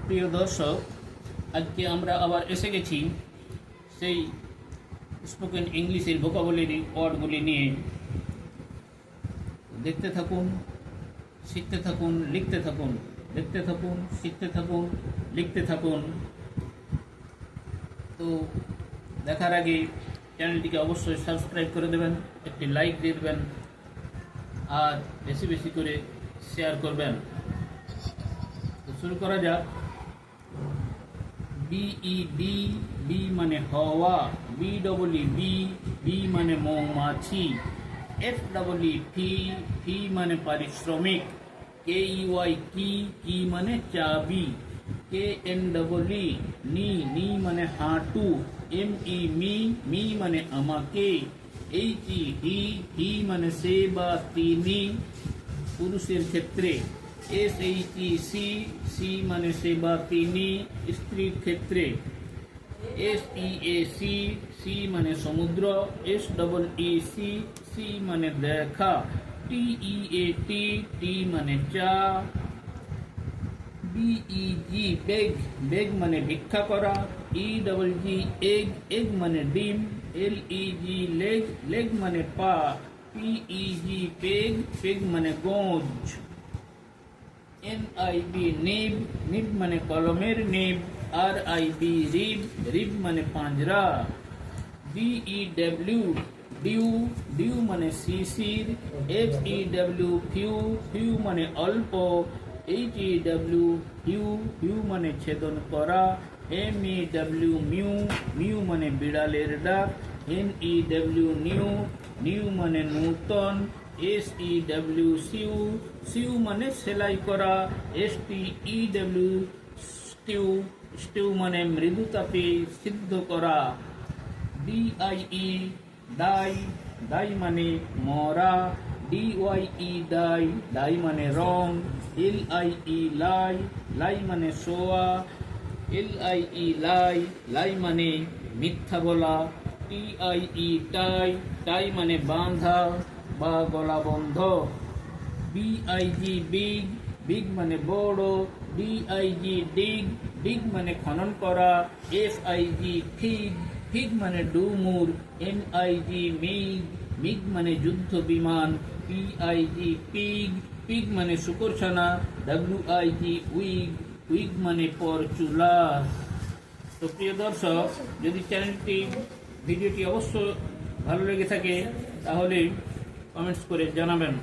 প্রিয় দর্শক, আজকে আমরা আবার এসে গেছি সেই স্পোকেন ইংলিশের ভোকাবুলারি ওয়ার্ডগুলি নিয়ে। দেখতে থাকুন, শিখতে থাকুন, লিখতে থাকুন, দেখতে থাকুন, শিখতে থাকুন, লিখতে থাকুন। তো দেখার আগে চ্যানেলটিকে অবশ্যই সাবস্ক্রাইব করে দেবেন, একটি লাইক দিয়ে দেবেন আর বেশি বেশি করে শেয়ার করবেন। তো শুরু করা যাক। বিইডি, বি মানে হওয়া, B double E bee, bee মানে মৌমাছি, এফ ডবল ই ফি, ফি মানে পারিশ্রমিক, কে ইউআই কি, কি মানে চাবি, কে এন ডবল ই নি, নি মানে হাঁটু, এম ই মি, মি মানে আমাকে, এইচ ই হি, হি মানে সে বা তিনি পুরুষের ক্ষেত্রে, S H E C, C মানে সে বা তিনি স্ত্রীর ক্ষেত্রে, S E A sea, C মানে সমুদ্র, S double E C, C মানে দেখা, টি ই এ টি, টি মানে চা, বিই জি বেগ, বেগ মানে ভিক্ষা করা, E double G egg, egg মানে ডিম, এল ই জি লেগ, লেগ মানে পা, পিই জি পেগ, পেগ মানে গোঁজ, NIB নিব, নিব মানে কলমের নিব, RIB রিব, রিব মানে পাঁজরা, DEW ডিউ, ডিউ মানে শিশির, FEW ফিউ, ফিউ মানে অল্প, HEW হিউ, হিউ মানে ছেদন করা, MEW মিউ, মিউ মানে বিড়ালের ডাক, NEW নিউ, নিউ মানে নূতন, SEW সিউ, সিউ মানে সেলাই করা, STEW স্টিউ, স্টিউ মানে মৃদুতাপে সিদ্ধ করা, DIE ডাই, ডাই মানে মরা, DYE ডাই, ডাই মানে রং, LIE লাই, লাই মানে শোয়া, LIE লাই, লাই মানে মিথ্যা বলা, TIE টাই, টাই মানে বাঁধা বা গলা বন্ধ, BIG বিগ, বিগ মানে বড়, DIG ডিগ, ডিগ মানে খনন করা, FIG ফিগ, ফিগ মানে ডুমুর, MIG মিগ, মিগ মানে যুদ্ধ বিমান, PIG পিগ, পিগ মানে শুকরছানা, WIG উইগ, উইগ মানে পরচুলা। তো প্রিয় দর্শক, যদি ভিডিওটি অবশ্য ভালো লেগে থাকে তাহলে কমেন্টস করে জানাবেন।